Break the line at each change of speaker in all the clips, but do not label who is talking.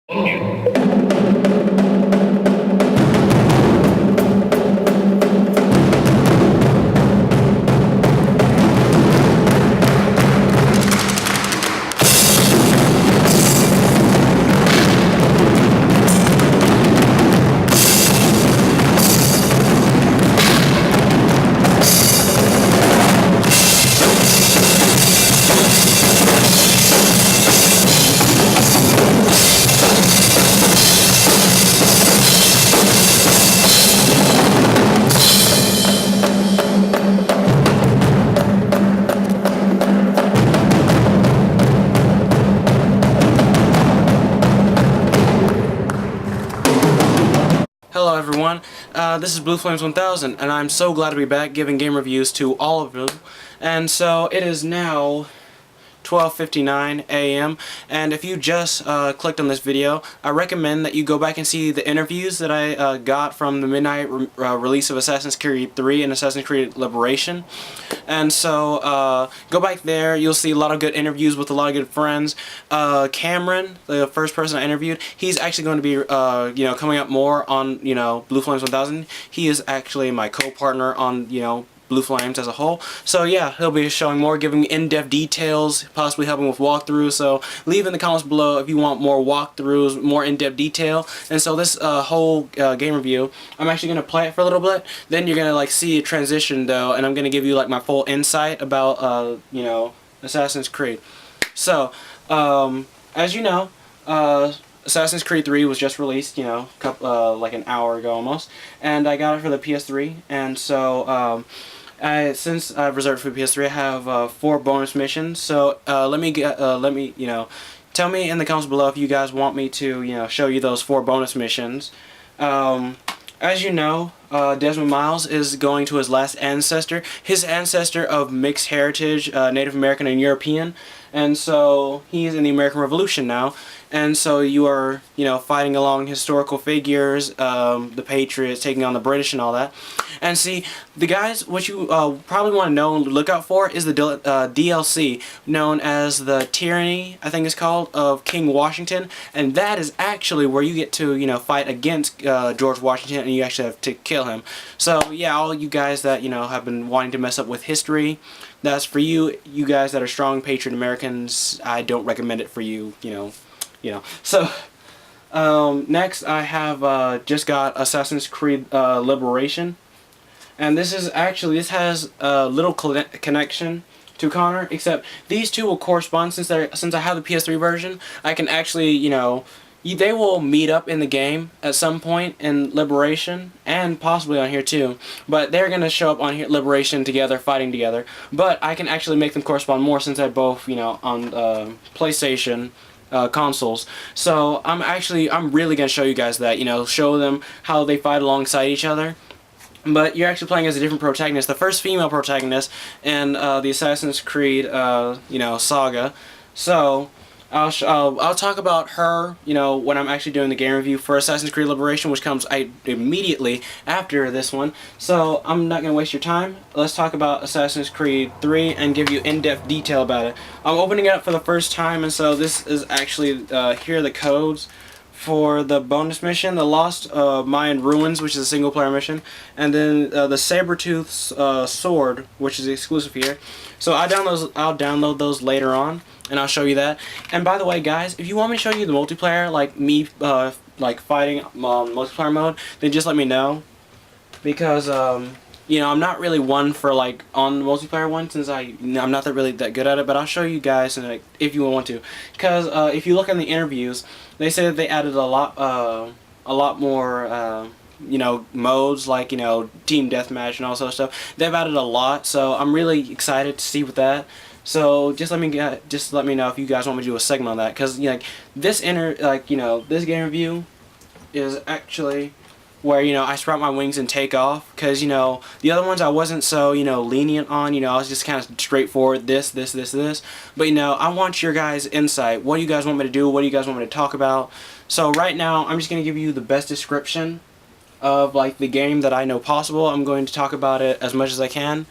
Hello everyone, this is Blue Flames 1000, and I'm so glad to be back giving game reviews to all of you. And so it is now 12:59 a.m. and if you just clicked on this video, I recommend that you go back and see the interviews that I got from the midnight release of Assassin's Creed 3 and Assassin's Creed Liberation. And so go back there, you'll see a lot of good interviews with a lot of good friends. Cameron, the first person I interviewed, he's actually going to be coming up more on Blue Flames 1000. He is actually my co-partner on Blue Flames as a whole. So yeah, he'll be showing more, giving in-depth details, possibly helping with walkthroughs. So leave in the comments below if you want more walkthroughs, more in-depth detail. And so this whole game review, I'm actually going to play it for a little bit. Then you're going to see a transition though, and I'm going to give you my full insight about Assassin's Creed. So as you know, Assassin's Creed 3 was just released, like an hour ago almost, and I got it for the PS3. And so since I've reserved for PS3, I have 4 bonus missions. So tell me in the comments below if you guys want me to show you those 4 bonus missions. As you know, Desmond Miles is going to his last ancestor. His ancestor of mixed heritage, Native American and European. And so he's in the American Revolution now. And so you are, fighting along historical figures, the Patriots taking on the British and all that. And see, the guys, what you probably want to know and look out for is the DLC known as the Tyranny, I think it's called, of King Washington. And that is actually where you get to, fight against George Washington, and you actually have to kill him. So yeah, all you guys that, have been wanting to mess up with history, that's for you. You guys that are strong patriot Americans, I don't recommend it for you, So next I have just got Assassin's Creed Liberation. And this has a little connection to Connor, except these two will correspond. Since I have the PS3 version, I can actually, they will meet up in the game at some point in Liberation, and possibly on here too. But they're going to show up on here, Liberation together, fighting together. But I can actually make them correspond more since they're both, on PlayStation consoles. So I'm really going to show you guys that, show them how they fight alongside each other. But you're actually playing as a different protagonist, the first female protagonist in the Assassin's Creed, saga. So I'll talk about her, when I'm actually doing the game review for Assassin's Creed Liberation, which comes immediately after this one. So I'm not going to waste your time. Let's talk about Assassin's Creed 3 and give you in-depth detail about it. I'm opening it up for the first time, and so this is actually, here are the codes for the bonus mission, the Lost Mayan Ruins, which is a single-player mission, and then the Sabretooth Sword, which is exclusive here. So I'll download those later on, and I'll show you that. And by the way, guys, if you want me to show you the multiplayer, like me, fighting multiplayer mode, then just let me know, because I'm not really one for on the multiplayer one, since I'm not really that good at it. But I'll show you guys, and if you want to, because if you look in the interviews, they say that they added a lot more modes, like team deathmatch and all sorts of stuff. They've added a lot, so I'm really excited to see with that. So just let me know if you guys want me to do a segment on that, because this this game review is actually where I sprout my wings and take off, because the other ones I wasn't so lenient on. I was just kind of straightforward, this, but I want your guys' insight. What do you guys want me to do? What do you guys want me to talk about? So right now I'm just going to give you the best description of the game that I know possible. I'm going to talk about it as much as I can.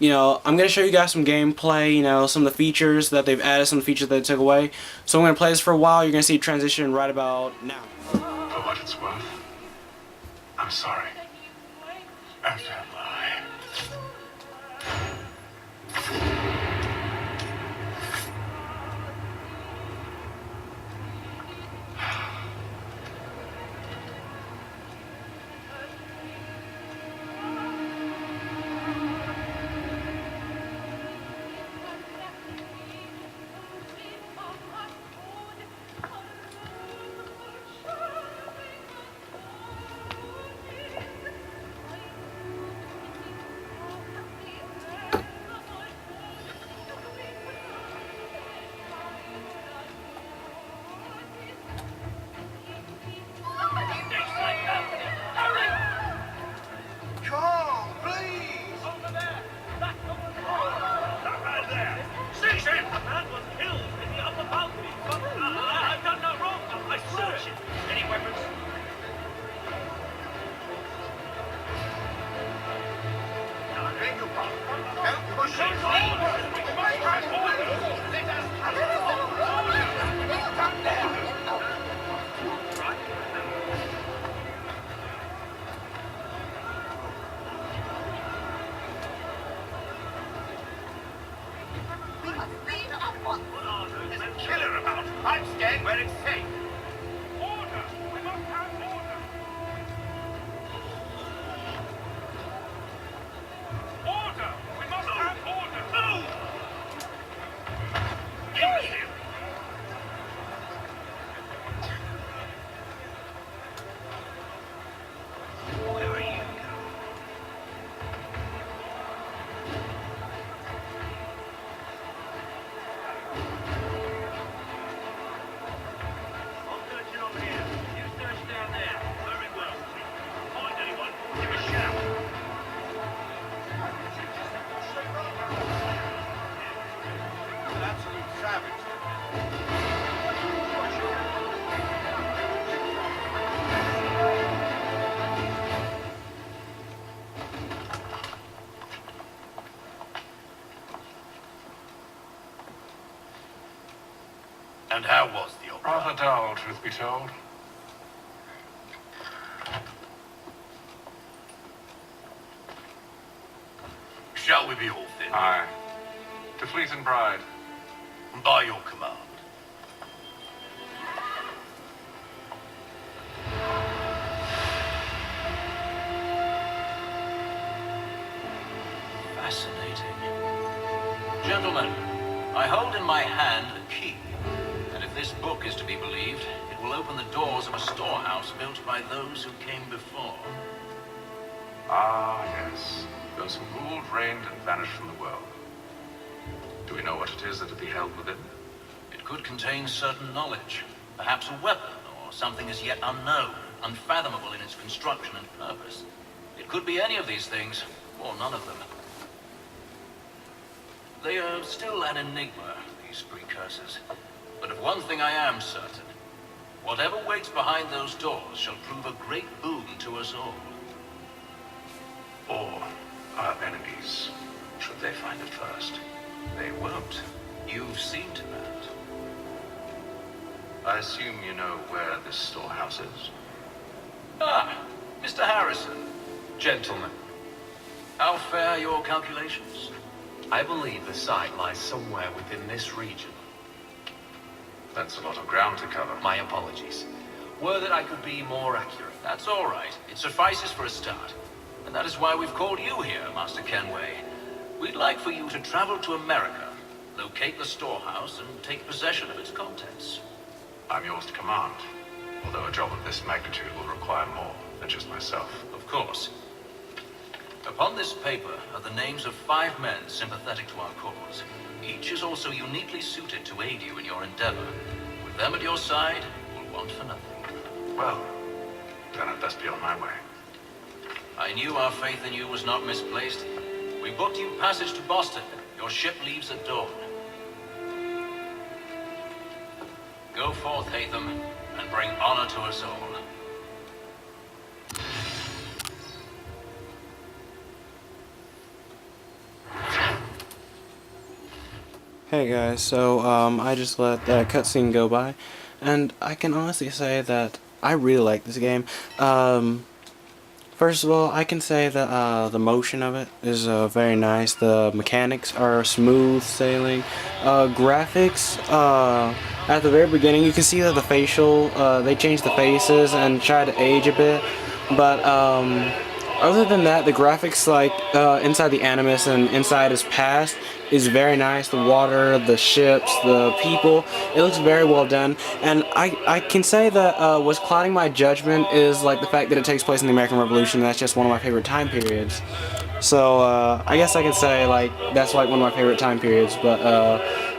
I'm going to show you guys some gameplay, some of the features that they've added, some of the features that they took away. So I'm going to play this for a while. You're going to see it transition right about now.
For what it's worth, I'm sorry. As am I. Killer about. I'm scared where it's safe. Order! We must have order! Order! We must have order! Move! Kill him! Where are you? And how was the opera?
Rather dull, truth be told.
Shall we be all fit?
Aye. To Fleet and Bride.
By your command.
Fascinating. Gentlemen, I hold in my hand a key. And if this book is to be believed, it will open the doors of a storehouse built by those who came before.
Ah, yes. Those who ruled, reigned, and vanished from the world. Do we know what it is that will be held within?
It could contain certain knowledge, perhaps a weapon, or something as yet unknown, unfathomable in its construction and purpose. It could be any of these things, or none of them. They are still an enigma, these precursors. But of one thing I am certain. Whatever waits behind those doors shall prove a great boon to us all.
Or our enemies, should they find it first?
They won't. You've seen to that.
I assume you know where this storehouse is?
Ah, Mr. Harrison.
Gentlemen,
How fare your calculations?
I believe the site lies somewhere within this region.
That's a lot of ground to cover.
My apologies. Were that I could be more accurate.
That's all right. It suffices for a start. And that is why we've called you here, Master Kenway. We'd like for you to travel to America, locate the storehouse, and take possession of its contents.
I'm yours to command, although a job of this magnitude will require more than just myself.
Of course. Upon this paper are the names of 5 men sympathetic to our cause. Each is also uniquely suited to aid you in your endeavor. With them at your side, you'll want for nothing.
Well, then I'd best be on my way.
I knew our faith in you was not misplaced. We booked you passage to Boston. Your ship leaves at dawn. Go forth, Hatham, and bring honor to us all.
Hey guys, so I just let that cutscene go by, and I can honestly say that I really like this game. First of all, I can say that the motion of it is very nice. The mechanics are smooth sailing. Graphics, at the very beginning, you can see that the facial, they changed the faces and tried to age a bit, but other than that, the graphics, like inside the Animus and inside his past, is very nice. The water, the ships, the people, it looks very well done. And I can say that what's clouding my judgment is like the fact that it takes place in the American Revolution. That's just one of my favorite time periods. So I guess I can say like that's like one of my favorite time periods. But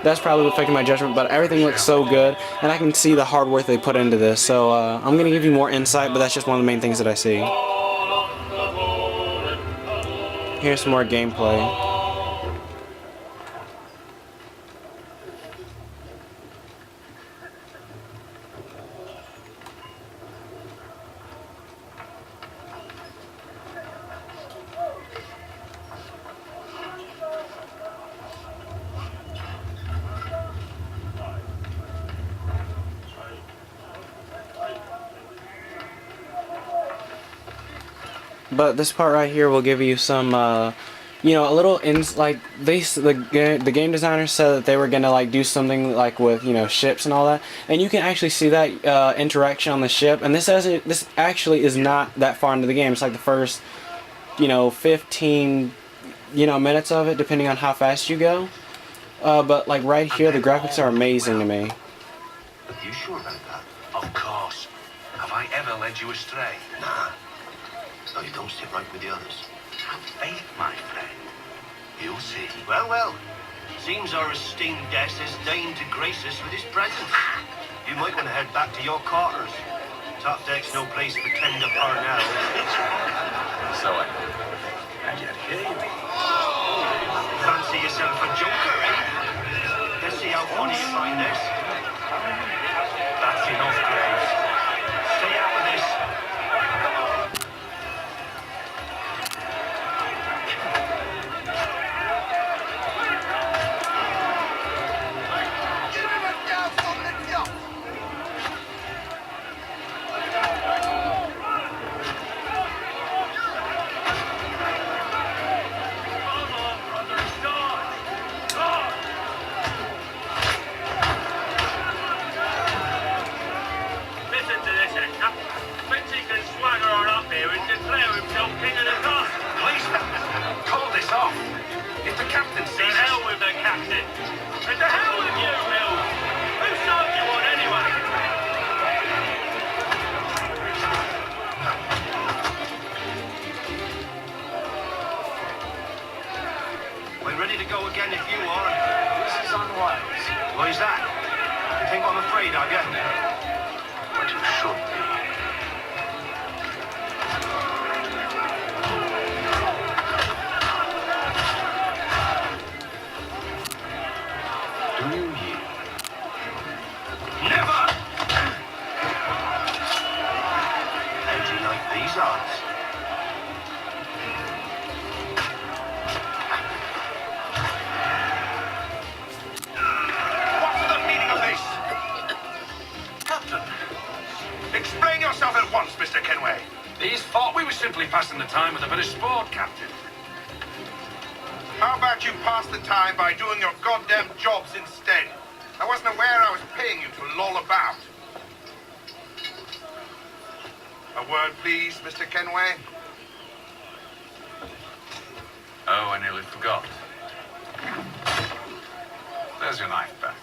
that's probably affecting my judgment. But everything looks so good, and I can see the hard work they put into this. So I'm gonna give you more insight, but that's just one of the main things that I see. Here's some more gameplay. But this part right here will give you some, you know, a little like the game designers said that they were gonna like do something like with, you know, ships and all that, and you can actually see that interaction on the ship. And this actually is not that far into the game. It's like the first, you know, 15, you know, minutes of it, depending on how fast you go. But like right here, the graphics are amazing to me.
Are you sure about that?
Of course. Have I ever led you astray?
Nah. No, you don't sit right with the others.
Have faith, my friend. You'll see.
Well, well. Seems our esteemed guest has deigned to grace us with his presence. You might want to head back to your quarters. Top deck's no place for tender parnell.
So I and yet here you are.
Fancy yourself a joker, eh? Let's see how funny you find this. That's enough, Graves. Stay out of this. We're ready to go again if you are.
This is unwise.
Why's that? You think I'm afraid, are you?
But you should be. Do you yield?
Never! How do you like these odds? What's the meaning of this?
Captain,
Explain yourself at once, Mr. Kenway.
these thought we were simply passing the time with a bit of sport, Captain.
How about you pass the time by doing your goddamn jobs instead? I wasn't aware I was paying you to loll about. A word, please, Mr. Kenway.
Oh, I nearly forgot. There's your knife back.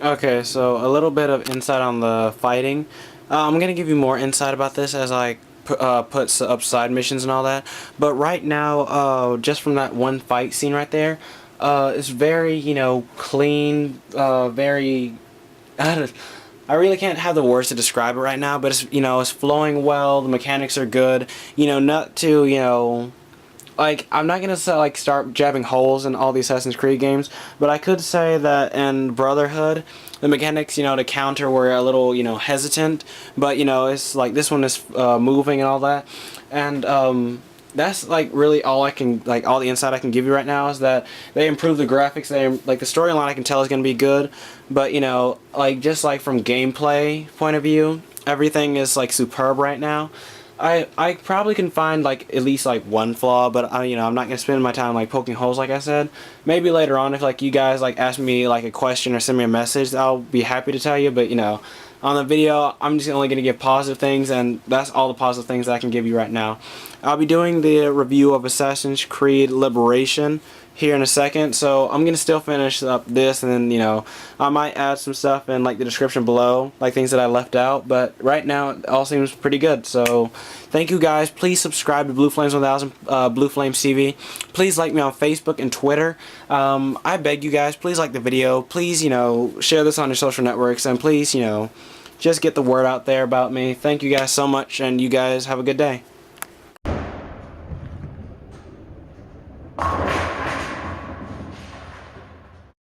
Okay, so a little bit of insight on the fighting. I'm gonna give you more insight about this as I put up side missions and all that. But right now, just from that one fight scene right there, it's very, you know, clean, very. I really can't have the words to describe it right now, but it's, you know, it's flowing well. The mechanics are good. You know, not to, you know, like, I'm not gonna say, like, start jabbing holes in all the Assassin's Creed games, but I could say that in Brotherhood, the mechanics, you know, to counter were a little, you know, hesitant, but, you know, it's like this one is moving and all that, and that's like really all I can, like, all the insight I can give you right now is that they improved the graphics. They, like, the storyline I can tell is gonna be good, but, you know, like, just like from gameplay point of view, everything is like superb right now. I probably can find like at least like one flaw, but you know, I'm not gonna spend my time like poking holes like I said. Maybe later on, if like you guys like ask me like a question or send me a message, I'll be happy to tell you. But you know, on the video, I'm just only gonna give positive things, and that's all the positive things that I can give you right now. I'll be doing the review of Assassin's Creed Liberation here in a second, so I'm gonna still finish up this, and then, you know, I might add some stuff in like the description below, like things that I left out, but right now it all seems pretty good. So thank you guys. Please subscribe to Blue Flames 1000, Blue Flames TV. Please like me on Facebook and Twitter. I beg you guys, please like the video. Please, you know, share this on your social networks, and please, you know, just get the word out there about me. Thank you guys so much, and you guys have a good day.